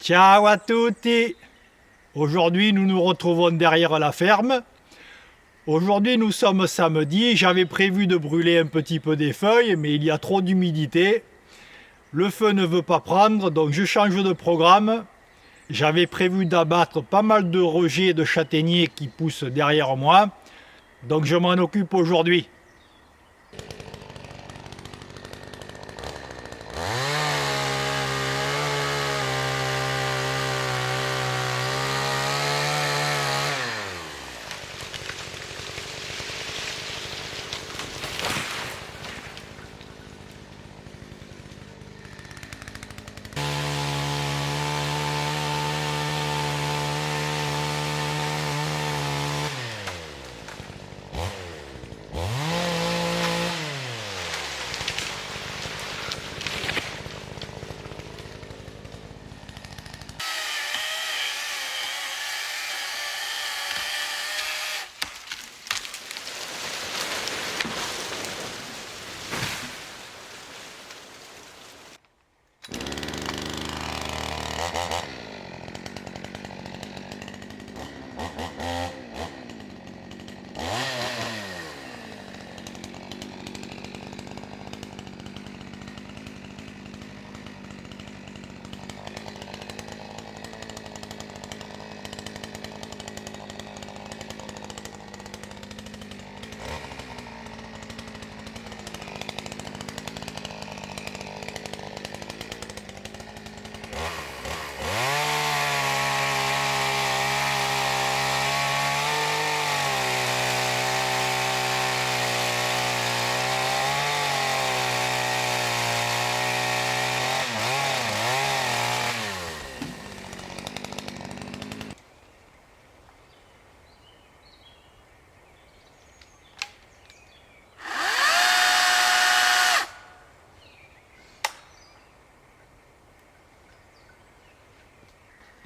Ciao à tutti! Aujourd'hui, nous nous retrouvons derrière la ferme. Aujourd'hui, nous sommes samedi. J'avais prévu de brûler un petit peu des feuilles, mais il y a trop d'humidité. Le feu ne veut pas prendre, donc je change de programme. J'avais prévu d'abattre pas mal de rejets de châtaigniers qui poussent derrière moi. Donc je m'en occupe aujourd'hui.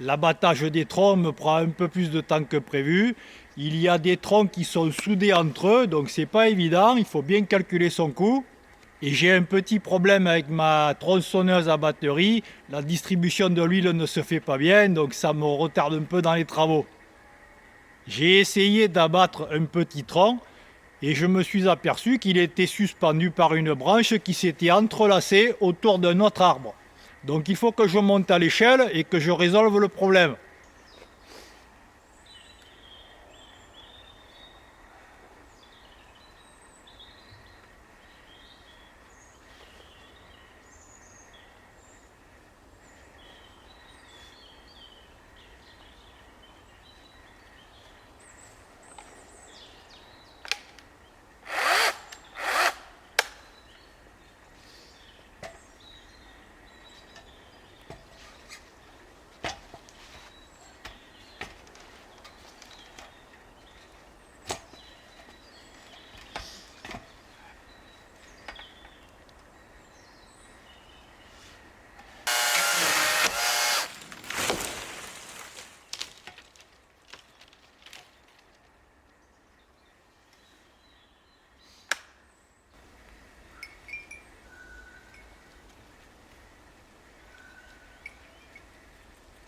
L'abattage des troncs me prend un peu plus de temps que prévu. Il y a des troncs qui sont soudés entre eux, donc c'est pas évident, il faut bien calculer son coût. Et j'ai un petit problème avec ma tronçonneuse à batterie. La distribution de l'huile ne se fait pas bien, donc ça me retarde un peu dans les travaux. J'ai essayé d'abattre un petit tronc et je me suis aperçu qu'il était suspendu par une branche qui s'était entrelacée autour d'un autre arbre. Donc il faut que je monte à l'échelle et que je résolve le problème.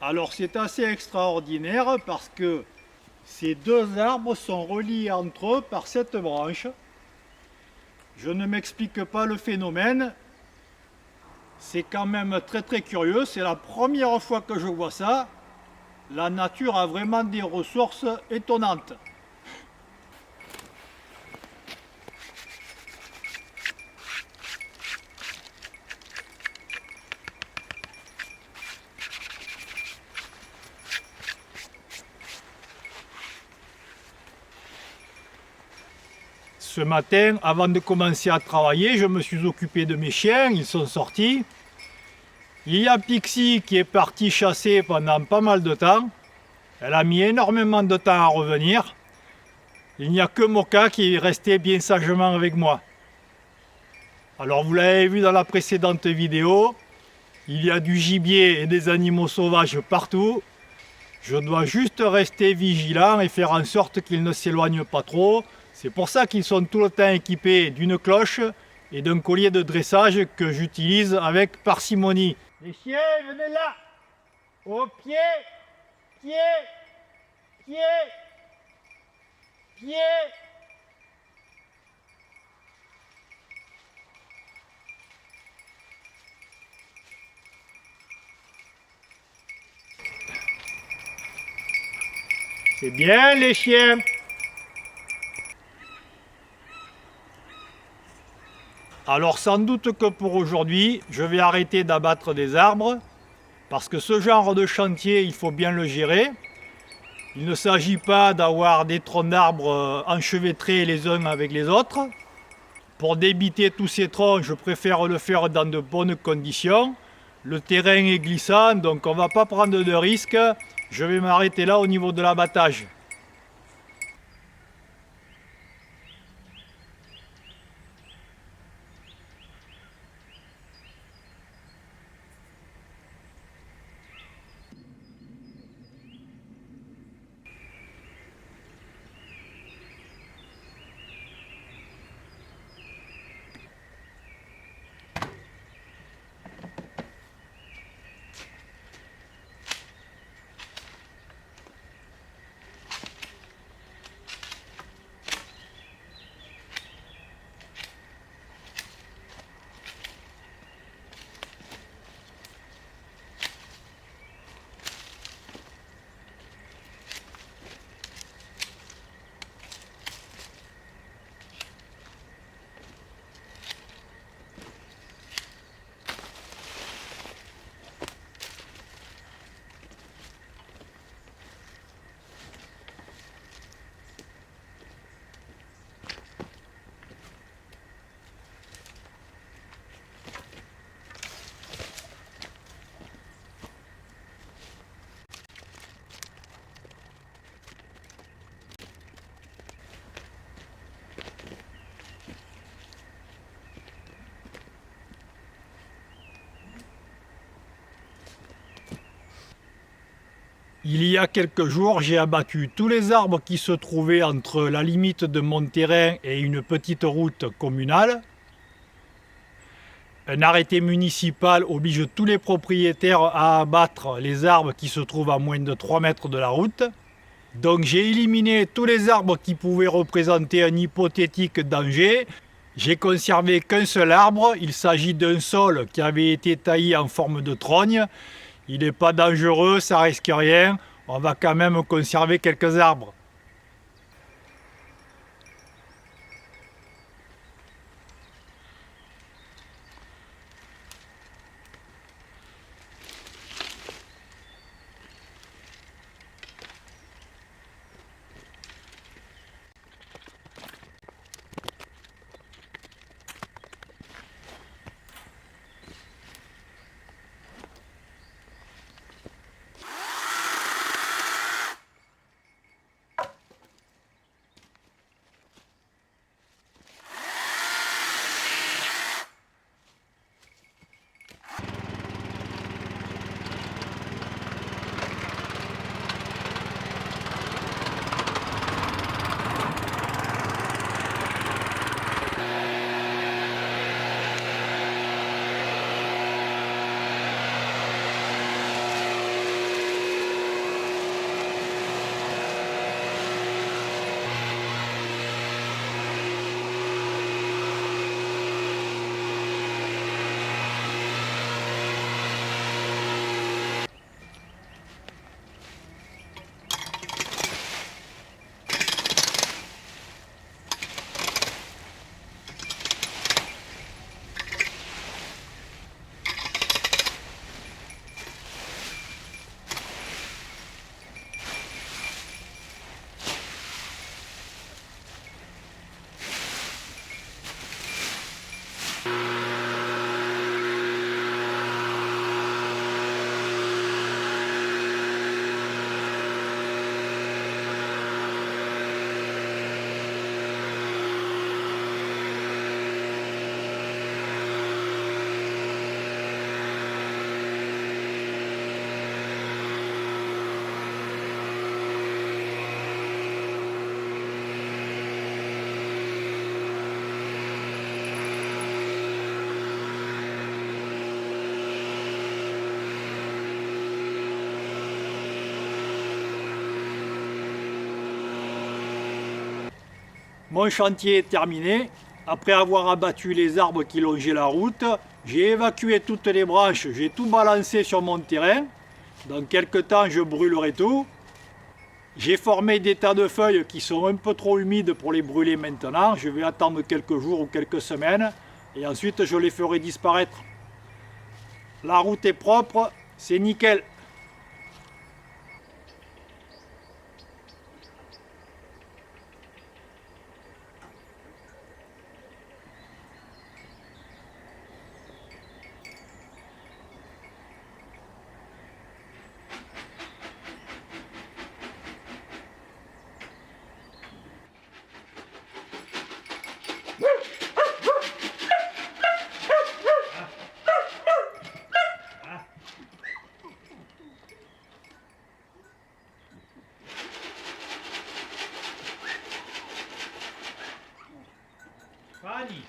Alors c'est assez extraordinaire parce que ces deux arbres sont reliés entre eux par cette branche. Je ne m'explique pas le phénomène. C'est quand même très curieux. C'est la première fois que je vois ça. La nature a vraiment des ressources étonnantes. Ce matin, avant de commencer à travailler, je me suis occupé de mes chiens, ils sont sortis. Il y a Pixie qui est partie chasser pendant pas mal de temps. Elle a mis énormément de temps à revenir. Il n'y a que Moka qui est resté bien sagement avec moi. Alors vous l'avez vu dans la précédente vidéo, il y a du gibier et des animaux sauvages partout. Je dois juste rester vigilant et faire en sorte qu'ils ne s'éloignent pas trop. C'est pour ça qu'ils sont tout le temps équipés d'une cloche et d'un collier de dressage que j'utilise avec parcimonie. Les chiens, venez là! Au pied, pied, pied, pied. C'est bien les chiens. Alors sans doute que pour aujourd'hui, je vais arrêter d'abattre des arbres, parce que ce genre de chantier, il faut bien le gérer. Il ne s'agit pas d'avoir des troncs d'arbres enchevêtrés les uns avec les autres. Pour débiter tous ces troncs, je préfère le faire dans de bonnes conditions. Le terrain est glissant, donc on ne va pas prendre de risques. Je vais m'arrêter là au niveau de l'abattage. Il y a quelques jours, j'ai abattu tous les arbres qui se trouvaient entre la limite de mon terrain et une petite route communale. Un arrêté municipal oblige tous les propriétaires à abattre les arbres qui se trouvent à moins de 3 mètres de la route. Donc j'ai éliminé tous les arbres qui pouvaient représenter un hypothétique danger. J'ai conservé qu'un seul arbre, il s'agit d'un saule qui avait été taillé en forme de trogne. Il n'est pas dangereux, ça risque rien, on va quand même conserver quelques arbres. Mon chantier est terminé. Après avoir abattu les arbres qui longeaient la route, j'ai évacué toutes les branches, j'ai tout balancé sur mon terrain. Dans quelques temps, je brûlerai tout. J'ai formé des tas de feuilles qui sont un peu trop humides pour les brûler maintenant. Je vais attendre quelques jours ou quelques semaines et ensuite je les ferai disparaître. La route est propre, c'est nickel. Fanny.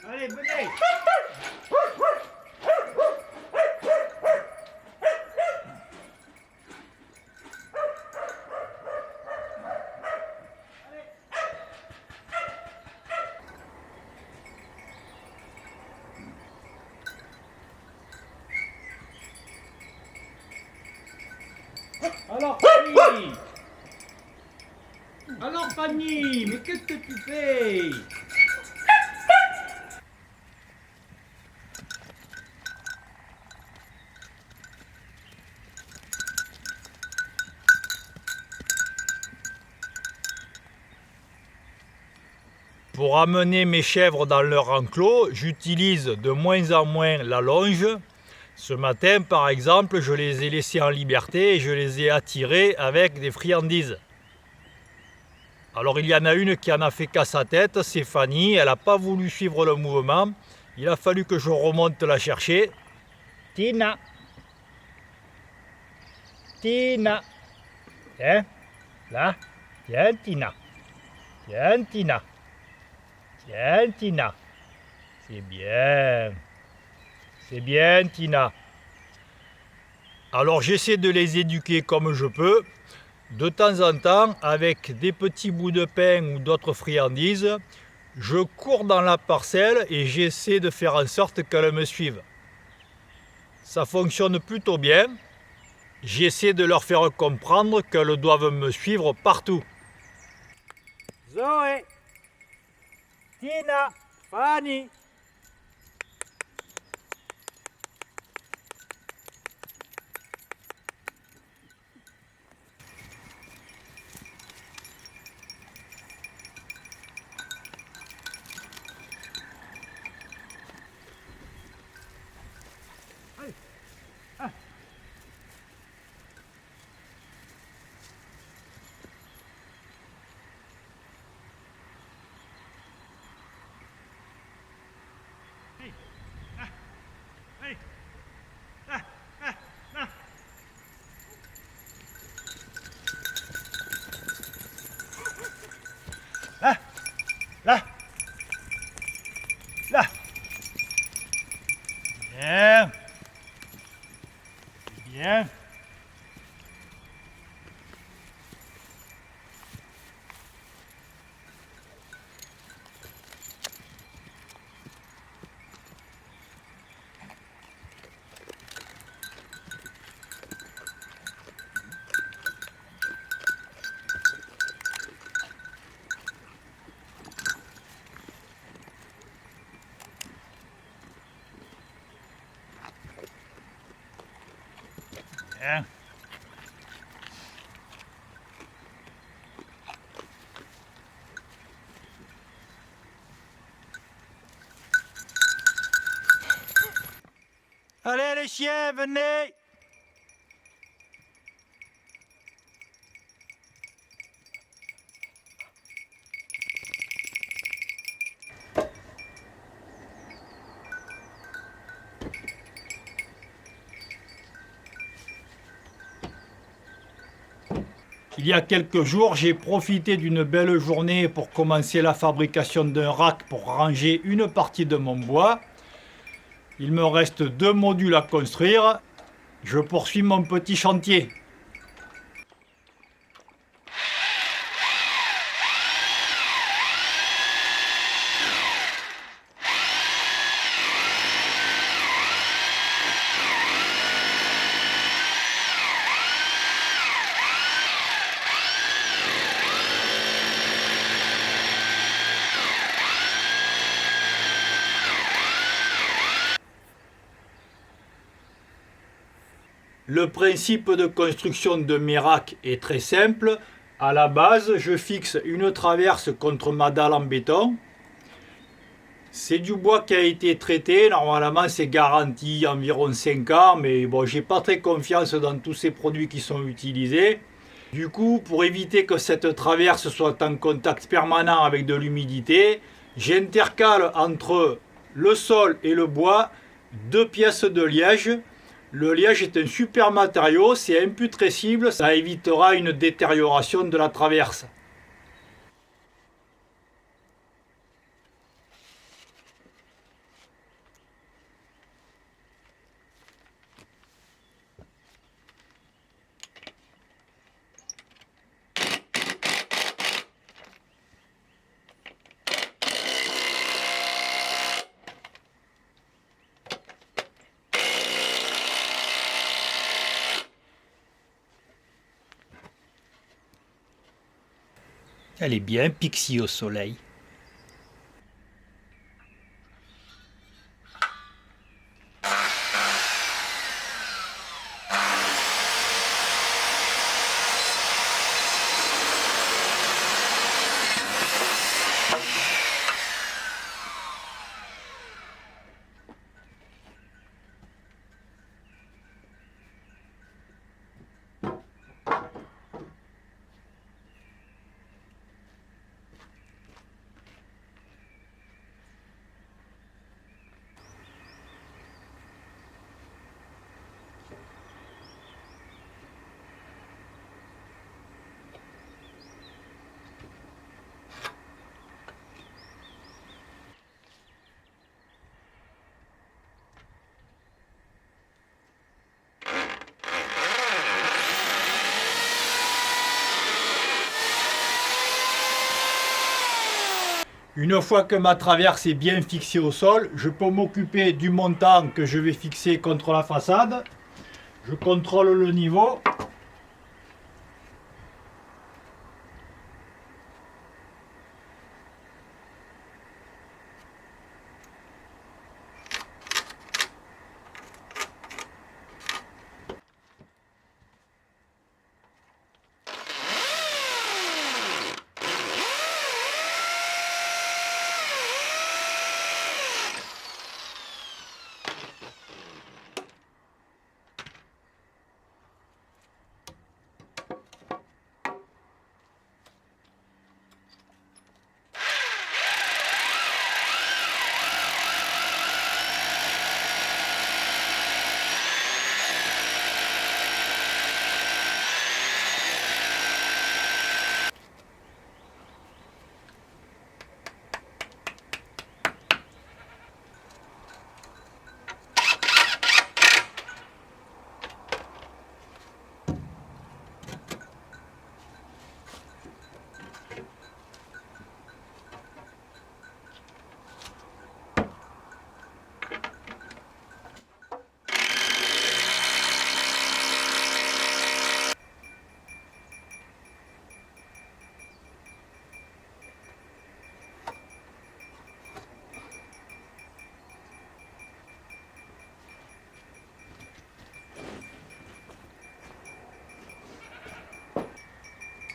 Allez, venez. Alors, Fanny. Alors, Fanny, mais qu'est-ce que tu fais? Pour amener mes chèvres dans leur enclos, j'utilise de moins en moins la longe. Ce matin, par exemple, je les ai laissées en liberté et je les ai attirées avec des friandises. Alors il y en a une qui en a fait qu'à sa tête, c'est Fanny, elle n'a pas voulu suivre le mouvement. Il a fallu que je remonte la chercher. Tina. Tina. Tiens, là. Tiens, Tina. Tiens, Tina. Tiens, Tina. C'est bien. C'est bien, Tina. Alors j'essaie de les éduquer comme je peux. De temps en temps, avec des petits bouts de pain ou d'autres friandises, je cours dans la parcelle et j'essaie de faire en sorte qu'elles me suivent. Ça fonctionne plutôt bien. J'essaie de leur faire comprendre qu'elles doivent me suivre partout. Zoé, Tina, Fanny. Là, là, là. Bien. Bien. Bien. Allez les chiens, venez! Il y a quelques jours, j'ai profité d'une belle journée pour commencer la fabrication d'un rack pour ranger une partie de mon bois. Il me reste 2 modules à construire. Je poursuis mon petit chantier. Le principe de construction de mes racks est très simple. À la base, je fixe une traverse contre ma dalle en béton. C'est du bois qui a été traité. Normalement, c'est garanti environ 5 ans, mais bon, j'ai pas très confiance dans tous ces produits qui sont utilisés. Du coup, pour éviter que cette traverse soit en contact permanent avec de l'humidité, j'intercale entre le sol et le bois 2 pièces de liège. Le liège est un super matériau, c'est imputrescible, ça évitera une détérioration de la traverse. Elle est bien Pixie au soleil. Une fois que ma traverse est bien fixée au sol, je peux m'occuper du montant que je vais fixer contre la façade. Je contrôle le niveau.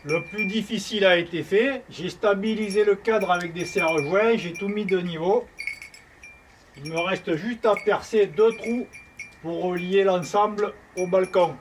Le plus difficile a été fait. J'ai stabilisé le cadre avec des serre-joints, j'ai tout mis de niveau. Il me reste juste à percer 2 trous pour relier l'ensemble au balcon.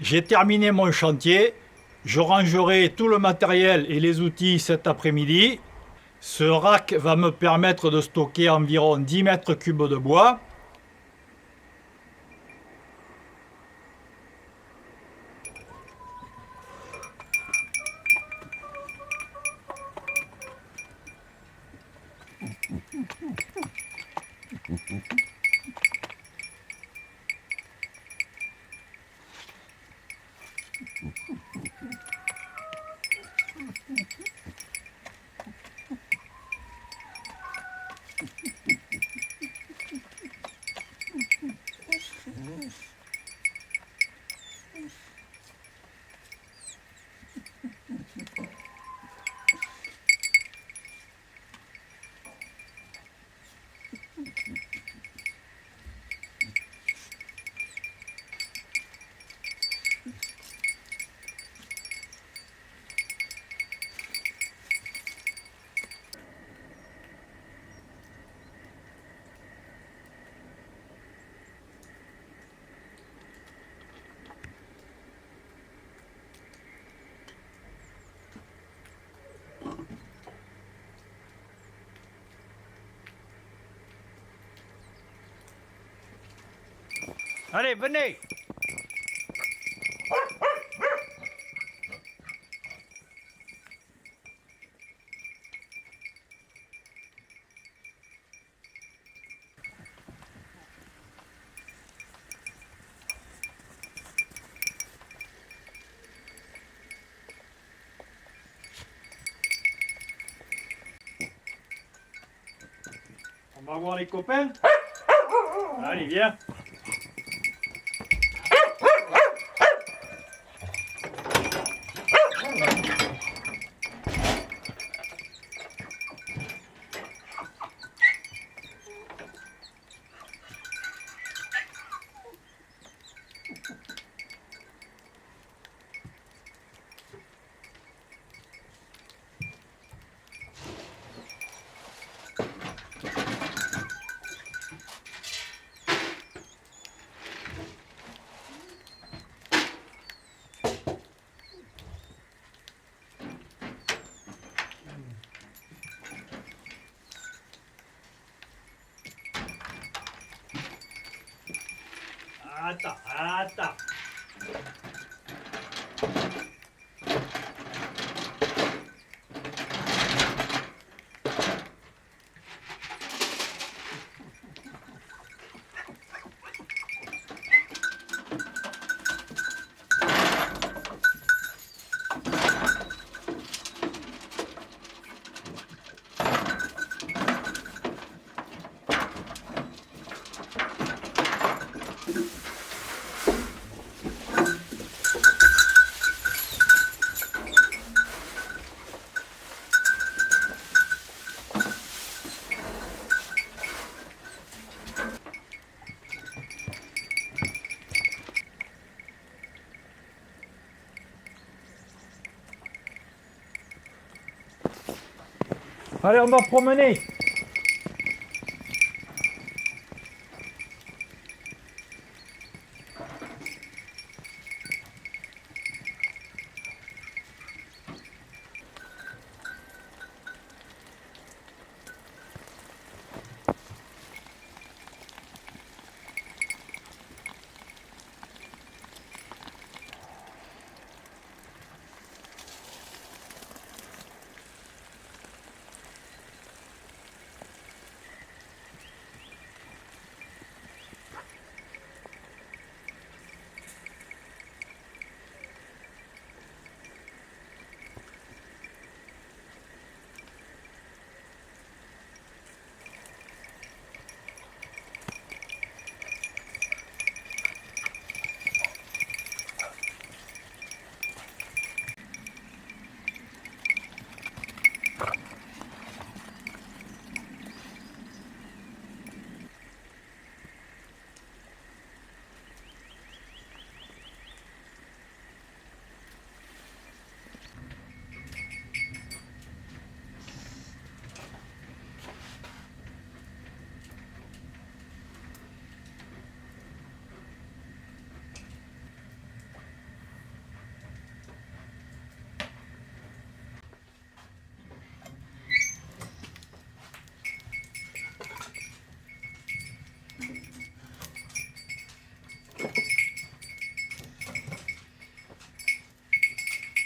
J'ai terminé mon chantier, je rangerai tout le matériel et les outils cet après-midi. Ce rack va me permettre de stocker environ 10 mètres cubes de bois. Allez, venez! On va voir les copains. Allez, viens. Attends. Allez, on va promener.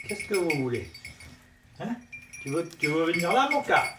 Qu'est-ce que vous voulez? Hein? Tu veux venir là, mon gars?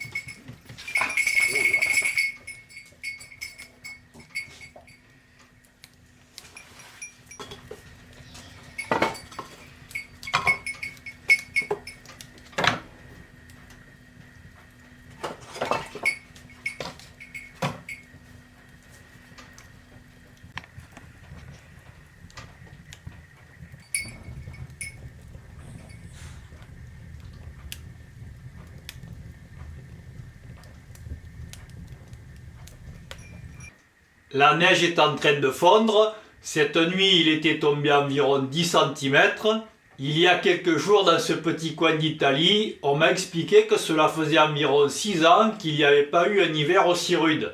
La neige est en train de fondre. Cette nuit, il était tombé environ 10 cm. Il y a quelques jours, dans ce petit coin d'Italie, on m'a expliqué que cela faisait environ 6 ans qu'il n'y avait pas eu un hiver aussi rude.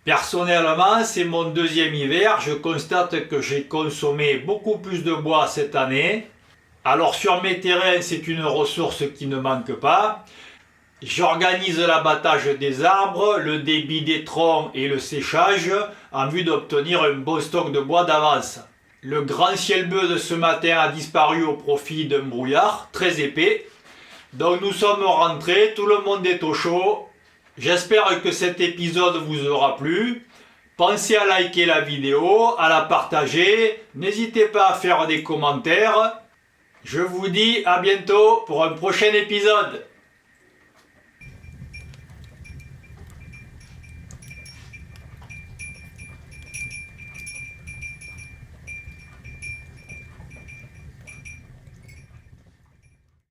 Personnellement, c'est mon deuxième hiver. Je constate que j'ai consommé beaucoup plus de bois cette année. Alors sur mes terrains, c'est une ressource qui ne manque pas. J'organise l'abattage des arbres, le débit des troncs et le séchage en vue d'obtenir un bon stock de bois d'avance. Le grand ciel bleu de ce matin a disparu au profit d'un brouillard très épais. Donc nous sommes rentrés, tout le monde est au chaud. J'espère que cet épisode vous aura plu. Pensez à liker la vidéo, à la partager. N'hésitez pas à faire des commentaires. Je vous dis à bientôt pour un prochain épisode.